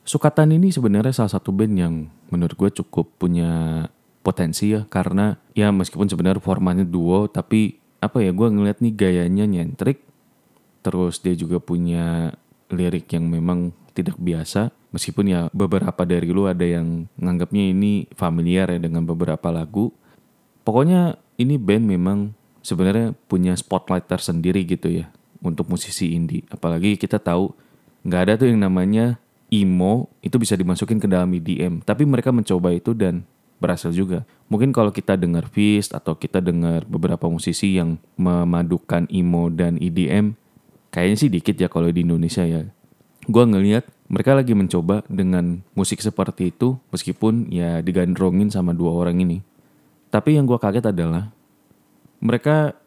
Sukatan ini sebenarnya salah satu band yang menurut gue cukup punya potensi ya, karena ya meskipun sebenarnya formatnya duo, tapi apa ya, gue ngeliat nih gayanya nyentrik, terus dia juga punya lirik yang memang tidak biasa, meskipun ya beberapa dari lu ada yang nganggapnya ini familiar ya dengan beberapa lagu. Pokoknya ini band memang sebenarnya punya spotlight tersendiri gitu ya untuk musisi indie. Apalagi kita tahu nggak ada tuh yang namanya emo itu bisa dimasukin ke dalam EDM. Tapi mereka mencoba itu dan berhasil juga. Mungkin kalau kita dengar Feast atau kita dengar beberapa musisi yang memadukan emo dan EDM, kayaknya sih dikit ya kalau di Indonesia ya. Gue ngelihat mereka lagi mencoba dengan musik seperti itu meskipun ya digandrongin sama dua orang ini. Tapi yang gue kaget adalah mereka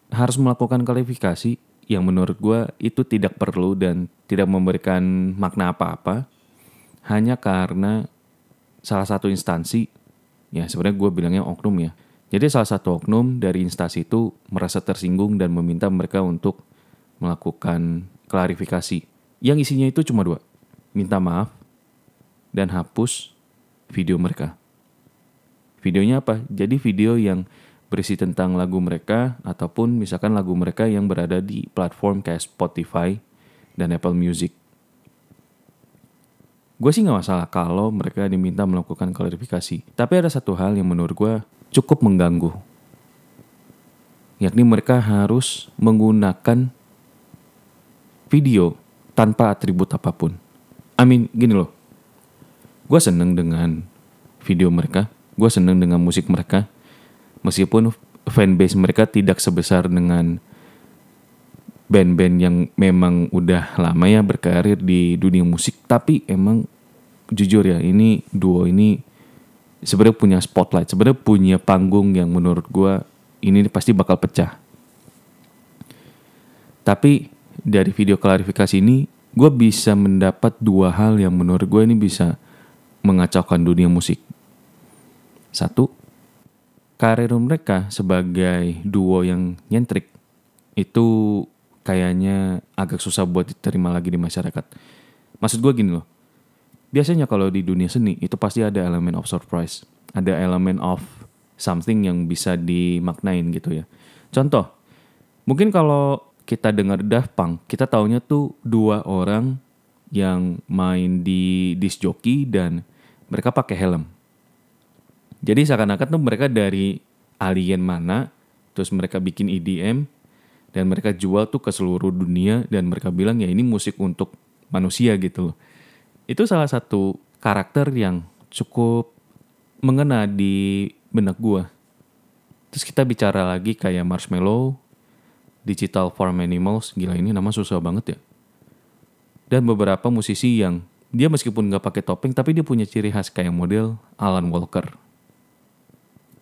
harus melakukan klarifikasi yang menurut gue itu tidak perlu dan tidak memberikan makna apa-apa hanya karena salah satu instansi, ya sebenarnya gue bilangnya oknum ya. Jadi salah satu oknum dari instansi itu merasa tersinggung dan meminta mereka untuk melakukan klarifikasi. Yang isinya itu cuma dua, minta maaf dan hapus video mereka. Videonya apa? Jadi video yang berisi tentang lagu mereka ataupun misalkan lagu mereka yang berada di platform kayak Spotify dan Apple Music. Gue sih gak masalah kalau mereka diminta melakukan klarifikasi. Tapi ada satu hal yang menurut gue cukup mengganggu. Yakni mereka harus menggunakan video tanpa atribut apapun. Gini loh. Gue seneng dengan video mereka. Gue seneng dengan musik mereka. Meskipun fanbase mereka tidak sebesar dengan band-band yang memang udah lama ya berkarir di dunia musik. Tapi emang jujur ya, ini duo ini sebenarnya punya spotlight. Sebenarnya punya panggung yang menurut gue ini pasti bakal pecah. Tapi dari video klarifikasi ini gue bisa mendapat dua hal yang menurut gue ini bisa mengacaukan dunia musik. Satu, karir mereka sebagai duo yang nyentrik itu kayaknya agak susah buat diterima lagi di masyarakat. Maksud gue gini loh, biasanya kalau di dunia seni itu pasti ada elemen of surprise, ada elemen of something yang bisa dimaknain gitu ya. Contoh, mungkin kalau kita dengar Daft Punk, kita taunya tuh dua orang yang main di disc jockey dan mereka pakai helm. Jadi seakan-akan tuh mereka dari alien mana, terus mereka bikin EDM, dan mereka jual tuh ke seluruh dunia, dan mereka bilang ya ini musik untuk manusia gitu loh. Itu salah satu karakter yang cukup mengena di benak gue. Terus kita bicara lagi kayak Marshmello, Digital Farm Animals, gila ini nama susah banget ya. Dan beberapa musisi yang dia meskipun gak pakai topeng, tapi dia punya ciri khas kayak model Alan Walker.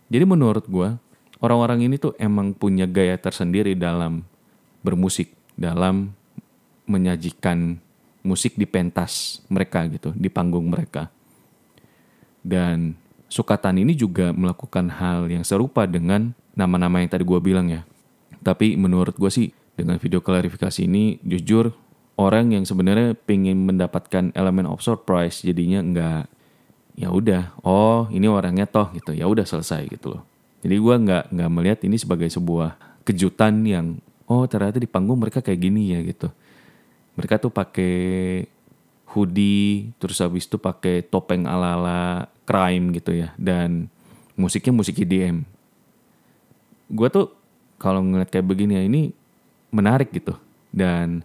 Jadi menurut gue, orang-orang ini tuh emang punya gaya tersendiri dalam bermusik, dalam menyajikan musik di pentas mereka gitu, di panggung mereka. Dan Sukatan ini juga melakukan hal yang serupa dengan nama-nama yang tadi gue bilang ya. Tapi menurut gue sih, dengan video klarifikasi ini, jujur orang yang sebenarnya pengen mendapatkan elemen of surprise jadinya nggak, ya udah, oh ini orangnya toh gitu, ya udah selesai gitu loh. Jadi gue nggak melihat ini sebagai sebuah kejutan yang oh ternyata di panggung mereka kayak gini ya gitu. Mereka tuh pakai hoodie, terus habis itu pakai topeng ala-ala crime gitu ya, dan musiknya musik EDM. Gue tuh kalau ngeliat kayak begini ya ini menarik gitu. Dan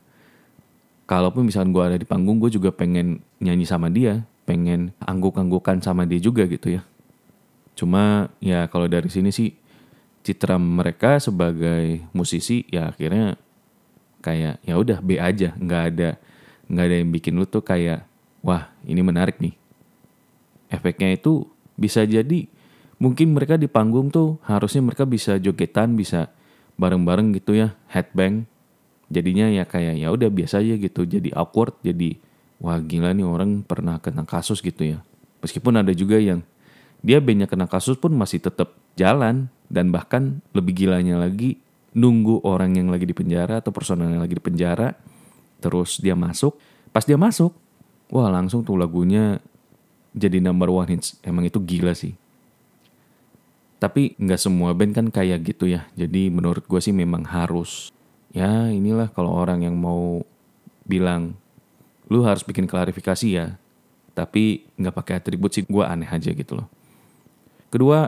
kalaupun misalkan gue ada di panggung, gue juga pengen nyanyi sama dia, pengen angguk-anggukan sama dia juga gitu ya. Cuma ya kalau dari sini sih citra mereka sebagai musisi ya akhirnya kayak ya udah B aja, nggak ada yang bikin lu tuh kayak wah ini menarik nih. Efeknya itu bisa jadi mungkin mereka di panggung tuh harusnya mereka bisa jogetan, bisa bareng-bareng gitu ya, headbang. Jadinya ya kayak ya udah biasa aja gitu, jadi awkward, jadi wah gila nih orang pernah kena kasus gitu ya. Meskipun ada juga yang dia bandnya kena kasus pun masih tetap jalan, dan bahkan lebih gilanya lagi nunggu orang yang lagi di penjara atau personel yang lagi di penjara, terus dia masuk. Pas dia masuk, wah langsung tuh lagunya jadi number one hits. Emang itu gila sih. Tapi nggak semua band kan kayak gitu ya. Jadi menurut gue sih memang harus. Ya inilah kalau orang yang mau bilang, lu harus bikin klarifikasi ya. Tapi nggak pakai atribut sih, gue aneh aja gitu loh. Kedua,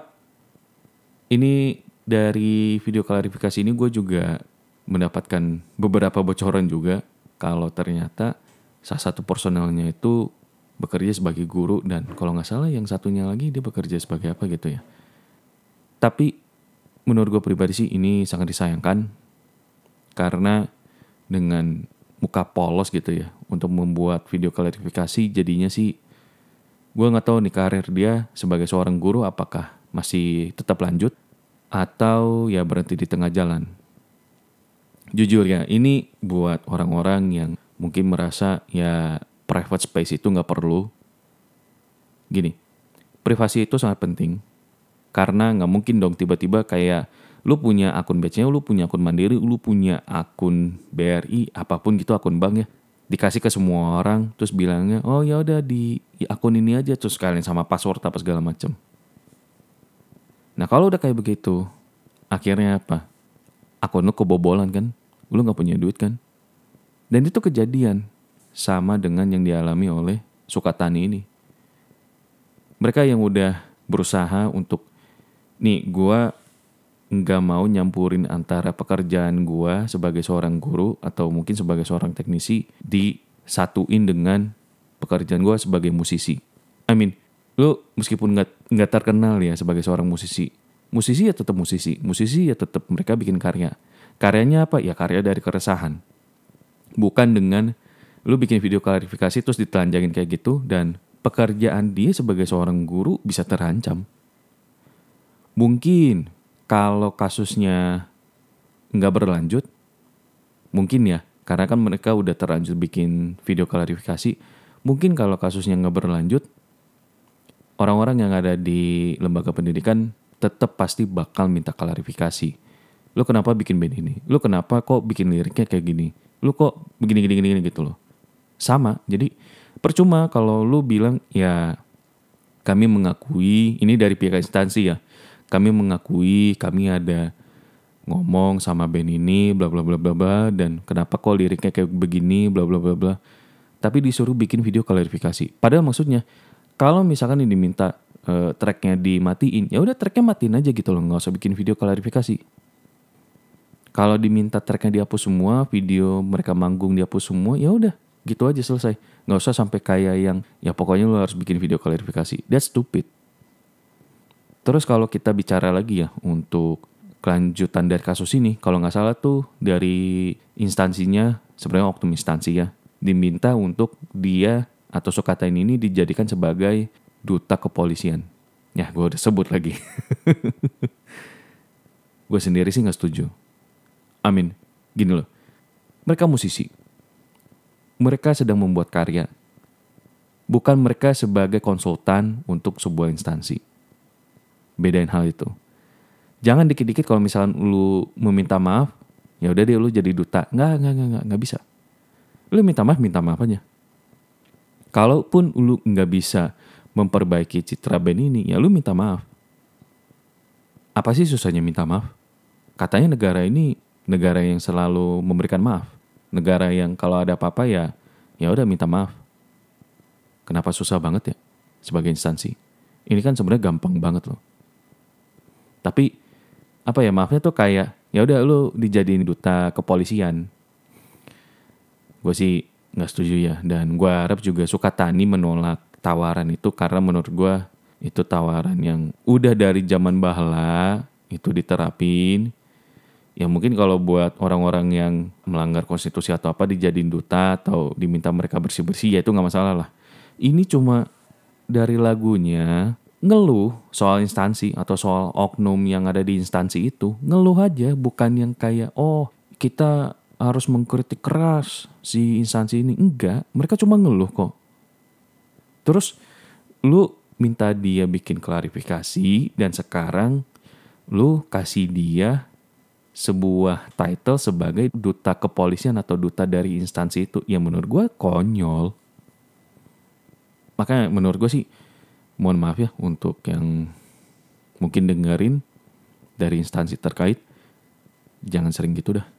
ini dari video klarifikasi ini gue juga mendapatkan beberapa bocoran juga. Kalau ternyata salah satu personelnya itu bekerja sebagai guru. Dan kalau nggak salah yang satunya lagi dia bekerja sebagai apa gitu ya. Tapi menurut gue pribadi sih ini sangat disayangkan karena dengan muka polos gitu ya untuk membuat video klarifikasi jadinya sih gue nggak tahu nih karir dia sebagai seorang guru apakah masih tetap lanjut atau ya berhenti di tengah jalan. Jujur ya ini buat orang-orang yang mungkin merasa ya private space itu nggak perlu. Gini, privasi itu sangat penting. Karena nggak mungkin dong tiba-tiba kayak lu punya akun BCA, lu punya akun Mandiri, lu punya akun BRI, apapun gitu akun bank ya. Dikasih ke semua orang, terus bilangnya, oh ya udah di akun ini aja, terus kalian sama password apa segala macem. Nah kalau udah kayak begitu, akhirnya apa? Akun lu kebobolan kan, lu nggak punya duit kan. Dan itu kejadian sama dengan yang dialami oleh Sukatani ini. Mereka yang udah berusaha untuk nih, gue nggak mau nyampurin antara pekerjaan gue sebagai seorang guru atau mungkin sebagai seorang teknisi disatuin dengan pekerjaan gue sebagai musisi. Lu meskipun nggak terkenal ya sebagai seorang musisi ya tetap musisi ya tetap mereka bikin karya. Karyanya apa? Ya karya dari keresahan. Bukan dengan lu bikin video klarifikasi terus ditelanjangin kayak gitu dan pekerjaan dia sebagai seorang guru bisa terancam. Mungkin kalau kasusnya nggak berlanjut, mungkin ya, karena kan mereka udah terlanjur bikin video klarifikasi, mungkin kalau kasusnya nggak berlanjut, orang-orang yang ada di lembaga pendidikan tetap pasti bakal minta klarifikasi. Lu kenapa bikin band ini? Lu kenapa kok bikin liriknya kayak gini? Lu kok begini gitu loh. Sama, jadi percuma kalau lu bilang ya kami mengakui, ini dari pihak instansi ya, kami mengakui kami ada ngomong sama band ini bla bla bla bla bla dan kenapa kok liriknya kayak begini bla bla bla bla. Tapi disuruh bikin video klarifikasi. Padahal maksudnya kalau misalkan ini diminta tracknya dimatiin, ya udah tracknya matiin aja gitu loh, nggak usah bikin video klarifikasi. Kalau diminta tracknya dihapus semua, video mereka manggung dihapus semua, ya udah gitu aja selesai. Nggak usah sampai kayak yang ya pokoknya lo harus bikin video klarifikasi. That's stupid. Terus kalau kita bicara lagi ya untuk kelanjutan dari kasus ini, kalau nggak salah tuh dari instansinya, sebenarnya oknum instansi ya, diminta untuk dia atau Sukatani ini dijadikan sebagai duta kepolisian. Ya gue udah sebut lagi. Gue sendiri sih nggak setuju. Gini loh, mereka musisi. Mereka sedang membuat karya. Bukan mereka sebagai konsultan untuk sebuah instansi. Bedain hal itu. Jangan dikit-dikit kalau misalnya lu meminta maaf, ya udah deh lu jadi duta. Nggak bisa. Lu minta maaf aja. Kalaupun lu nggak bisa memperbaiki citra band ini, ya lu minta maaf. Apa sih susahnya minta maaf? Katanya negara ini negara yang selalu memberikan maaf. Negara yang kalau ada apa-apa ya udah minta maaf. Kenapa susah banget ya sebagai instansi? Ini kan sebenarnya gampang banget loh. Tapi apa ya, maafnya tuh kayak ya udah lu dijadiin duta kepolisian. Gue sih nggak setuju ya, dan gue harap juga Sukatani menolak tawaran itu karena menurut gue itu tawaran yang udah dari zaman bahla itu diterapin. Ya mungkin kalau buat orang-orang yang melanggar konstitusi atau apa dijadiin duta atau diminta mereka bersih-bersih ya itu nggak masalah lah. Ini cuma dari lagunya ngeluh soal instansi atau soal oknum yang ada di instansi itu, ngeluh aja, bukan yang kayak oh kita harus mengkritik keras si instansi ini. Enggak, mereka cuma ngeluh kok. Terus lu minta dia bikin klarifikasi dan sekarang lu kasih dia sebuah title sebagai duta kepolisian atau duta dari instansi itu. Ya menurut gue konyol. Makanya menurut gue sih, mohon maaf ya untuk yang mungkin dengerin dari instansi terkait, jangan sering gitu dah.